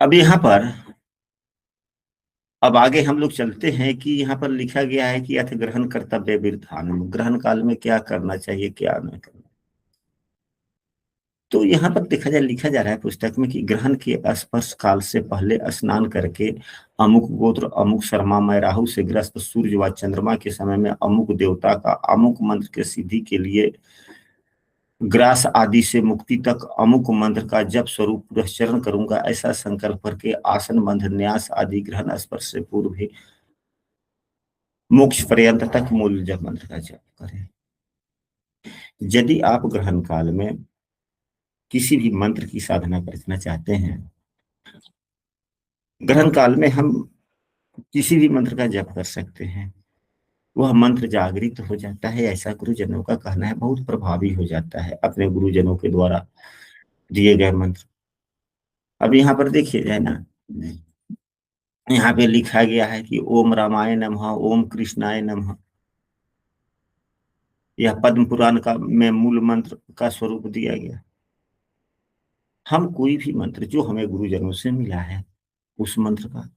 अब यहाँ पर अब आगे हम लोग चलते हैं कि यहाँ पर लिखा गया है कि अथ ग्रहण कर्तव्य विधानम, ग्रहण काल में क्या करना चाहिए क्या नहीं करना। तो यहाँ पर देखा जाए, लिखा जा रहा है पुस्तक में कि ग्रहण के स्पर्श काल से पहले स्नान करके अमुक गोत्र अमुक शर्मा में राहु से ग्रस्त सूर्य व चंद्रमा के समय में अमुक देवता का अमुक मंत्र के सिद्धि के लिए ग्रास आदि से मुक्ति तक अमुक मंत्र का जप स्वरूप पुरस्चरण करूंगा, ऐसा संकल्प करके आसन बंध न्यास आदि ग्रहण स्पर्श से पूर्व ही मोक्ष पर्यंत तक मूल जप मंत्र का जप करें। यदि आप ग्रहण काल में किसी भी मंत्र की साधना करना चाहते हैं, ग्रहण काल में हम किसी भी मंत्र का जप कर सकते हैं, वह मंत्र जागृत हो जाता है, ऐसा गुरुजनों का कहना है, बहुत प्रभावी हो जाता है अपने गुरुजनों के द्वारा दिए गए मंत्र। अब यहाँ पर देखिए जाए ना, यहाँ पे लिखा गया है कि ओम रामाय नमः ओम कृष्णाय नमः, यह पद्म पुराण का में मूल मंत्र का स्वरूप दिया गया। हम कोई भी मंत्र जो हमें गुरुजनों से मिला है उस मंत्र का,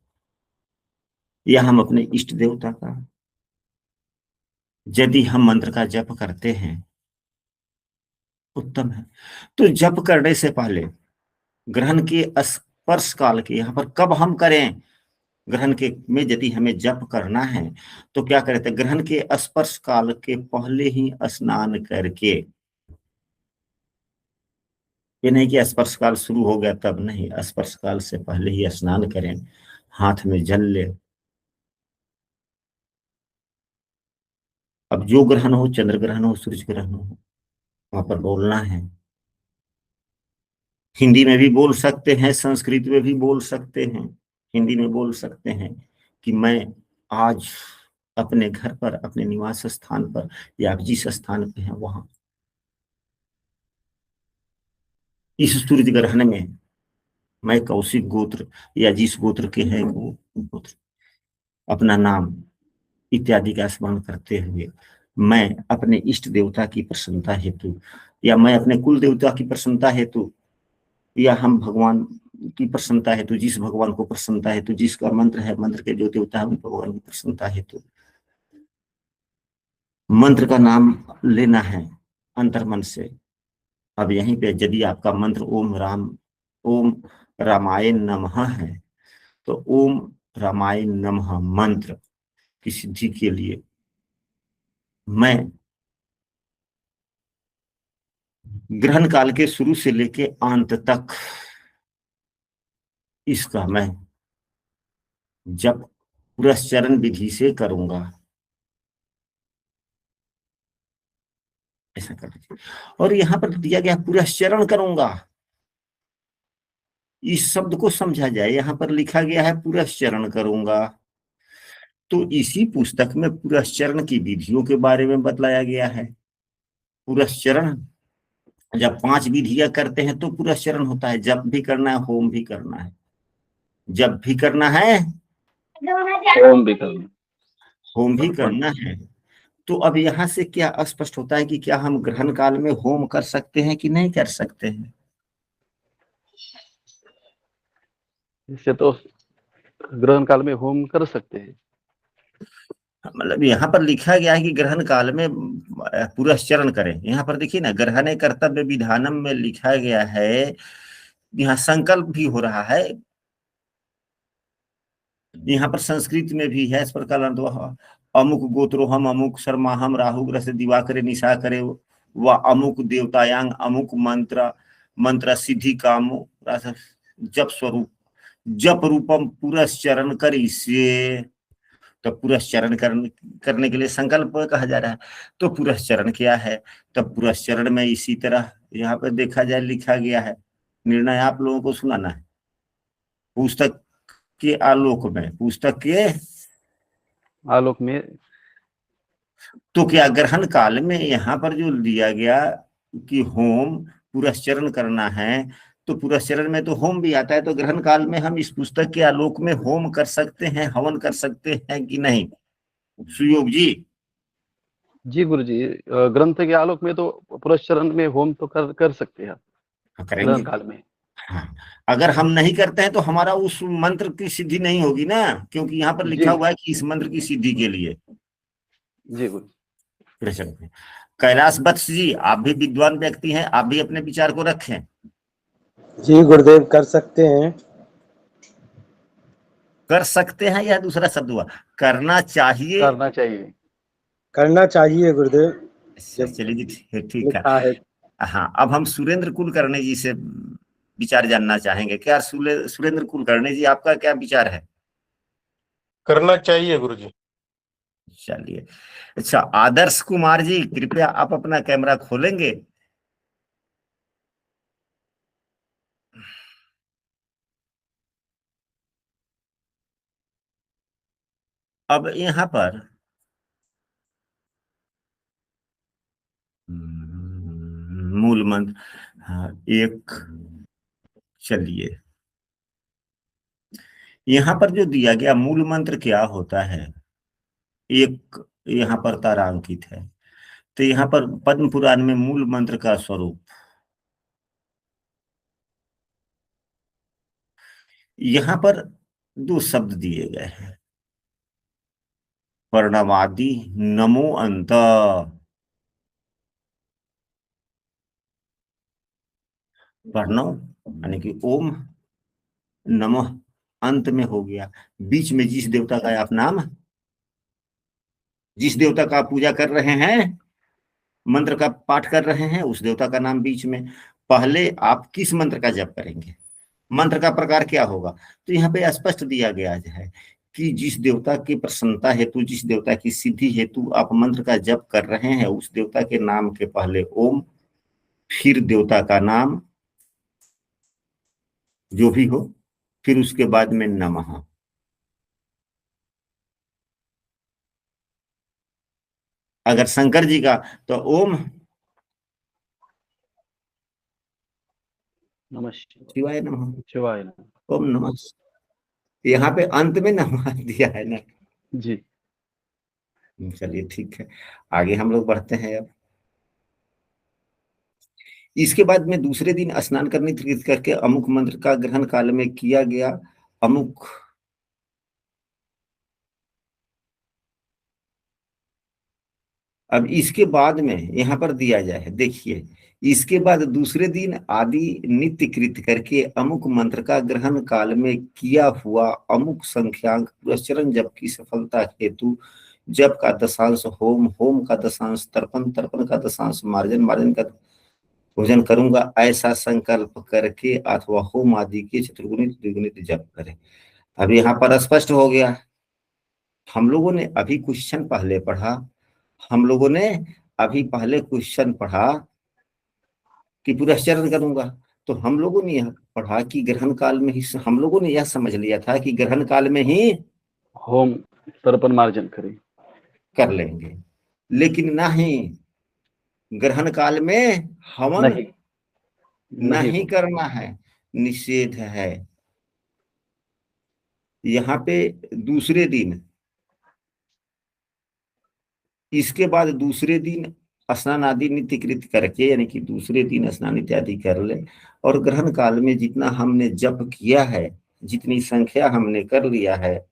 या हम अपने इष्ट देवता का, यदि हम मंत्र का जप करते हैं उत्तम है। तो जप करने से पहले ग्रहण के स्पर्श काल के यहाँ पर कब हम करें, ग्रहण के में यदि हमें जप करना है तो क्या करें, तो ग्रहण के स्पर्श काल के पहले ही स्नान करके, ये नहीं कि स्पर्श काल शुरू हो गया तब नहीं, स्पर्श काल से पहले ही स्नान करें, हाथ में जल ले। अब जो ग्रहण हो, चंद्र ग्रहण हो सूर्य ग्रहण हो, वहां पर बोलना है। हिंदी में भी बोल सकते हैं, संस्कृत में भी बोल सकते हैं। हिंदी में बोल सकते हैं कि मैं आज अपने घर पर, अपने निवास स्थान पर, या आप जिस स्थान पे हैं वहां इस सूर्य ग्रहण में मैं कौशिक गोत्र या जिस गोत्र के हैं वो गोत्र अपना नाम इत्यादि का स्मरण करते हुए मैं अपने इष्ट देवता की प्रसन्नता हेतु, या मैं अपने कुल देवता की प्रसन्नता हेतु, या हम भगवान की प्रसन्नता हेतु, जिस भगवान को प्रसन्नता हेतु, जिसका मंत्र है, मंत्र के जो देवता है उन भगवान की प्रसन्नता हेतु मंत्र का नाम लेना है अंतर्मन से। अब यहीं पे यदि आपका मंत्र ओम रामाय नमः है, तो ओम रामाय नमः मंत्र की सिद्धि के लिए मैं ग्रहण काल के शुरू से लेके अंत तक इसका मैं जब पुरस्चरण विधि से करूंगा, ऐसा कर दीजिए। और यहां पर दिया गया पुरस्चरण करूंगा, इस शब्द को समझा जाए, यहां पर लिखा गया है पुरस्चरण करूंगा, तो इसी पुस्तक में पुरस्चरण की विधियों के बारे में बतलाया गया है। पुरस्चरण जब 5 विधियां करते हैं तो पुरस्चरण होता है, जब भी करना है, होम भी करना है, जब भी करना है, होम भी करना, होम भी करना है। तो अब यहाँ से क्या स्पष्ट होता है कि क्या हम ग्रहण काल में होम कर सकते हैं कि नहीं कर सकते हैं। इससे तो ग्रहण काल में होम कर सकते हैं। मतलब यहाँ पर लिखा गया है कि ग्रहण काल में पुरस्चरण करें। यहाँ पर देखिए ना, ग्रहण कर्तव्य विधानम में लिखा गया है, यहाँ संकल्प भी हो रहा है। यहाँ पर संस्कृत में भी है इस प्रकार, अमुक गोत्रोहम अमुक शर्मा हम राहु ग्रह दिवाकरे निशा करे व अमुक देवतायांग अमुक मंत्र मंत्र सिद्धि कामो जप स्वरूप जप रूपम पुरस्चरण करी से। तो पुरस्चरण करने के लिए संकल्प कहा जा रहा है। तो पुरस्चरण क्या है, तो पुरस्चरण में इसी तरह यहाँ पर देखा जाए लिखा गया है, निर्णय आप लोगों को सुनाना है पुस्तक के आलोक में, पुस्तक के आलोक में। तो क्या ग्रहण काल में यहाँ पर जो दिया गया कि होम पुरस्चरण करना है, तो पुरस्चरण में तो होम भी आता है, तो ग्रहण काल में हम इस पुस्तक के आलोक में होम कर सकते हैं, हवन कर सकते हैं कि नहीं सुयोग जी। जी गुरु जी, ग्रंथ के आलोक में तो पुरस्चरण में होम तो कर सकते हैं आप करेंगे। ग्रहण काल में। हाँ, अगर हम नहीं करते हैं तो हमारा उस मंत्र की सिद्धि नहीं होगी ना, क्योंकि यहाँ पर लिखा जी हुआ है कि इस मंत्र की सिद्धि के लिए। जी गुरु। कैलाश वत्स जी, आप भी विद्वान व्यक्ति हैं, आप भी अपने विचार को रखें। जी गुरुदेव, कर सकते हैं। कर सकते हैं या दूसरा शब्द हुआ, करना चाहिए। करना चाहिए। करना चाहिए गुरुदेव, अच्छा जब चलिए जी, ठीक है। लिखा है। हाँ, अब हम सुरेंद्र कुलकर्णी जी से विचार जानना चाहेंगे। क्या सुरेंद्र कुलकर्णी जी, आपका क्या विचार है? करना चाहिए गुरुजी। चलिए। अच्छा, आदर्श कुमार जी, कृपया आप अपना कैमरा खोलेंगे। अब यहाँ पर मूल मंत्र, हाँ एक, चलिए यहाँ पर जो दिया गया मूल मंत्र क्या होता है, एक यहाँ पर तारांकित है। तो यहाँ पर पद्म पुराण में मूल मंत्र का स्वरूप, यहाँ पर दो शब्द दिए गए हैं, प्रणवादि नमो अंत। प्रणव यानी कि ओम, नमः अंत में हो गया, बीच में जिस देवता का आप नाम, जिस देवता का आप पूजा कर रहे हैं, मंत्र का पाठ कर रहे हैं, उस देवता का नाम बीच में। पहले आप किस मंत्र का जप करेंगे, मंत्र का प्रकार क्या होगा, तो यहाँ पे स्पष्ट दिया गया है कि जिस देवता की प्रसन्नता हेतु, जिस देवता की सिद्धि हेतु आप मंत्र का जप कर रहे हैं, उस देवता के नाम के पहले ओम, फिर देवता का नाम जो भी हो, फिर उसके बाद में नमः। अगर शंकर जी का तो ओम नमः शिवाय नमः, शिवाय नमः। ओम नमः। यहाँ पे अंत में नमः दिया है ना। जी। चलिए ठीक है, आगे हम लोग बढ़ते हैं। अब इसके बाद में दूसरे दिन स्नान करने तीर्थ करके अमुक मंत्र का ग्रहण काल में किया गया। अमुक अब इसके बाद में यहाँ पर दिया जाए है, देखिए, इसके बाद दूसरे दिन आदि नित्य कृत करके अमुक मंत्र का ग्रहण काल में किया हुआ अमुक संख्यांक पुरस्चरण जप की सफलता हेतु जप का दशांश होम, होम का दशांश तर्पण, तर्पण का दशांश मार्जन, मार्जन का भोजन करूंगा, ऐसा संकल्प करके अथवा होम आदि के चतुर्गुणित द्विगुणित जप करें। अब यहाँ पर स्पष्ट हो गया। हम लोगों ने अभी क्वेश्चन पहले पढ़ा, हम लोगों ने अभी पहले क्वेश्चन पढ़ा कि पुरस्चरण करूंगा, तो हम लोगों ने यह पढ़ा कि ग्रहण काल में ही, हम लोगों ने यह समझ लिया था कि ग्रहण काल में ही होम तर्पण मार्जन करें। कर लेंगे, लेकिन नहीं, ग्रहण काल में हवन नहीं नहीं नहीं हो। करना है, निषेध है। यहाँ पे दूसरे दिन, इसके बाद दूसरे दिन स्नान आदि नित्य कृत करके, यानी कि दूसरे दिन स्नान इत्यादि कर ले, और ग्रहण काल में जितना हमने जप किया है, जितनी संख्या हमने कर लिया है,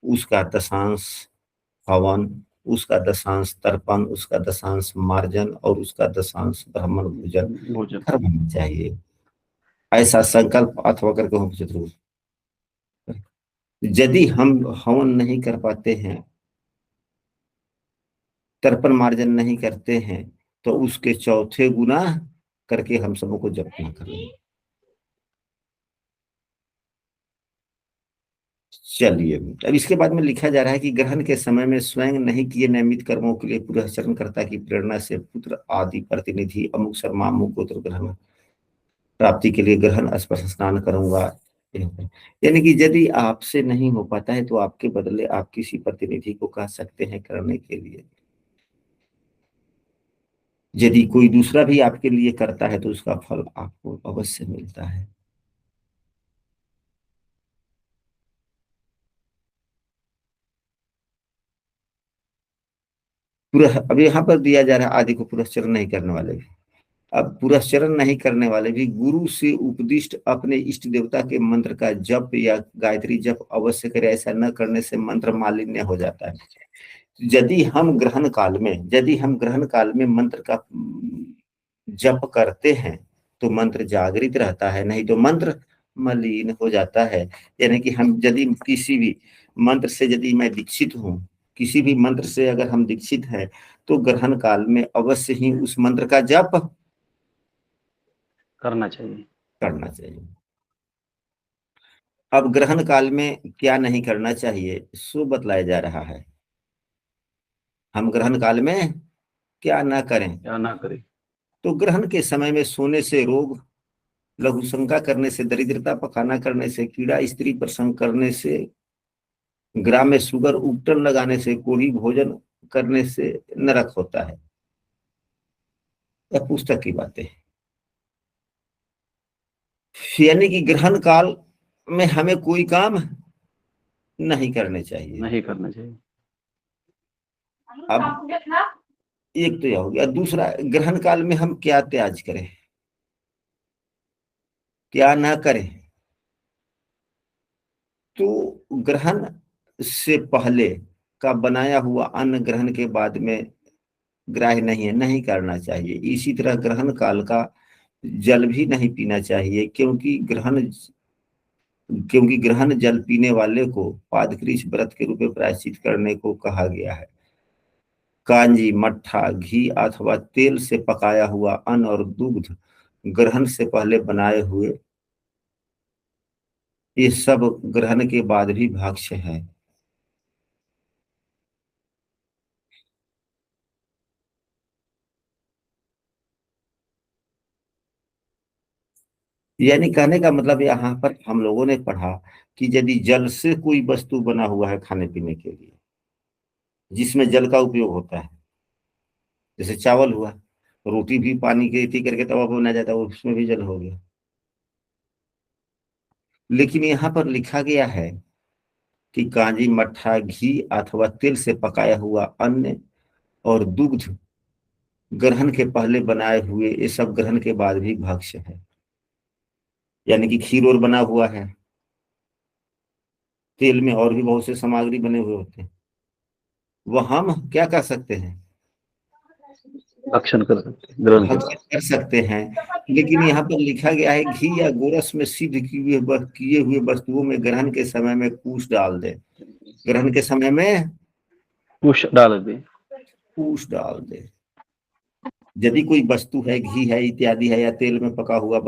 उसका दशांश हवन, उसका दशांश तर्पण, उसका दशांश मार्जन और उसका दशांश ब्राह्मण भोजन भोजन। करना चाहिए। ऐसा संकल्प अथवा करके हम जरूर, यदि हम हवन नहीं कर पाते हैं, तर्पण मार्जन नहीं करते हैं, तो उसके चौथे गुना करके हम सबको जपना करेंगे। चलिए, अब इसके बाद में लिखा जा रहा है कि ग्रहण के समय में स्वयं नहीं किए नियमित कर्मों के लिए पुरस्चरणकर्ता की प्रेरणा से पुत्र आदि प्रतिनिधि अमुक शर्मा अमुक गोत्र ग्रहण प्राप्ति के लिए ग्रहण स्पर्श स्नान करूंगा। यानी कि यदि आपसे नहीं हो पाता है तो आपके बदले आप किसी प्रतिनिधि को कह सकते हैं करने के लिए। यदि कोई दूसरा भी आपके लिए करता है तो उसका फल आपको अवश्य मिलता है। पूरा अब यहाँ पर दिया जा रहा है आदि को पुरस्चरण नहीं करने वाले भी। अब पुरस्चरण नहीं करने वाले भी गुरु से उपदिष्ट अपने इष्ट देवता के मंत्र का जप या गायत्री जप अवश्य करे। ऐसा न करने से मंत्र मालिन्य हो जाता है। यदि हम ग्रहण काल में मंत्र का जप करते हैं तो मंत्र जागृत रहता है, नहीं तो मंत्र मलिन हो जाता है। यानी कि हम यदि किसी भी मंत्र से यदि मैं दीक्षित हूँ, किसी भी मंत्र से अगर हम दीक्षित हैं तो ग्रहण काल में अवश्य ही उस मंत्र का जप करना चाहिए। करना चाहिए। अब ग्रहण काल में क्या नहीं करना चाहिए सो बतलाया जा रहा है। हम ग्रहण काल में क्या ना करें, क्या ना करे। तो ग्रहण के समय में सोने से रोग, लघुशंका करने से दरिद्रता, पखाना करने से कीड़ा, स्त्री प्रसंग करने से, ग्राम में सुगर, उपटन लगाने से, कोढ़ी भोजन करने से नरक होता है। यह पुस्तक की बातें हैं। यानी कि ग्रहण काल में हमें कोई काम नहीं करने चाहिए। नहीं करना चाहिए। अब एक तो यह हो गया। दूसरा, ग्रहण काल में हम क्या त्याज करें, क्या ना करें। तो ग्रहण से पहले का बनाया हुआ अन्न ग्रहण के बाद में ग्राह्य नहीं करना चाहिए। इसी तरह ग्रहण काल का जल भी नहीं पीना चाहिए, क्योंकि ग्रहण जल पीने वाले को पादकृष व्रत के रूप में प्रायश्चित करने को कहा गया है। कांजी, मट्ठा, घी अथवा तेल से पकाया हुआ अन्न और दूध ग्रहण से पहले बनाए हुए, ये सब ग्रहण के बाद भी भक्ष्य है। यानी कहने का मतलब यहाँ पर हम लोगों ने पढ़ा कि यदि जल से कोई वस्तु बना हुआ है खाने पीने के लिए, जिसमें जल का उपयोग होता है, जैसे चावल हुआ, रोटी भी पानी के इति करके तवा पर बनाया जाता है, उसमें भी जल हो गया। लेकिन यहाँ पर लिखा गया है कि कांजी, मट्ठा, घी अथवा तेल से पकाया हुआ अन्न और दुग्ध ग्रहण के पहले बनाए हुए, ये सब ग्रहण के बाद भी भक्ष्य है। यानी कि खीर और बना हुआ है, तेल में और भी बहुत से सामग्री बने हुए होते हैं, वह हम क्या कर सकते हैं, भक्षण कर सकते हैं ग्रहण के भक्षण बाद। कर सकते हैं। लेकिन यहाँ पर लिखा गया है घी या गोरस में सिद्ध किए हुए वस्तुओं में ग्रहण के समय में कूश डाल दे। ग्रहण के समय में कुछ डाल दे। कूश डाल दे। यदि कोई वस्तु है, घी है इत्यादि है, या तेल में पका हुआ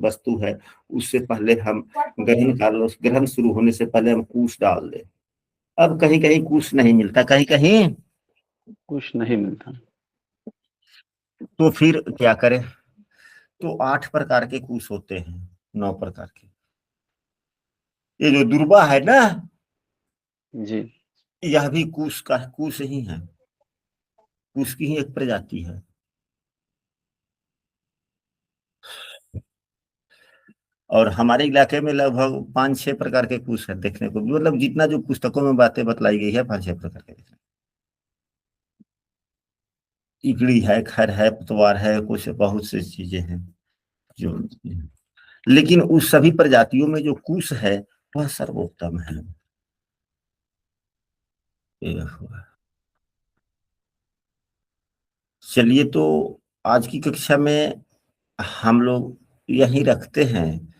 वस्तु है, उससे पहले हम ग्रहण शुरू होने से पहले हम कूश डाल दे। अब कहीं कहीं कूश नहीं मिलता, कहीं कहीं कुछ नहीं मिलता। तो फिर क्या करें। तो 8 प्रकार के कूश होते हैं, 9 प्रकार के। ये जो दुर्वा है ना, जी। यह भी कूश ही है, कूश की ही एक प्रजाति है। और हमारे इलाके में लगभग 5-6 प्रकार के कूश है देखने को, मतलब जितना जो पुस्तकों में बातें बतलाई गई है 5-6 प्रकार के। इकड़ी है, खर है, पतवार है, कुछ बहुत सी चीजें हैं जो, लेकिन उस सभी प्रजातियों में जो कूश है वह सर्वोत्तम है। ये हुआ। चलिए, तो आज की कक्षा में हम लोग यही रखते हैं।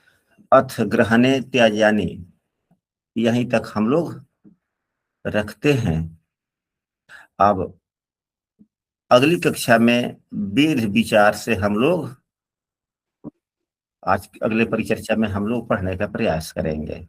अथ ग्रहणे त्याज्यानि, यहीं तक हम लोग रखते हैं। अब अगली कक्षा में वेद विचार से हम लोग, आज अगले परिचर्चा में हम लोग पढ़ने का प्रयास करेंगे।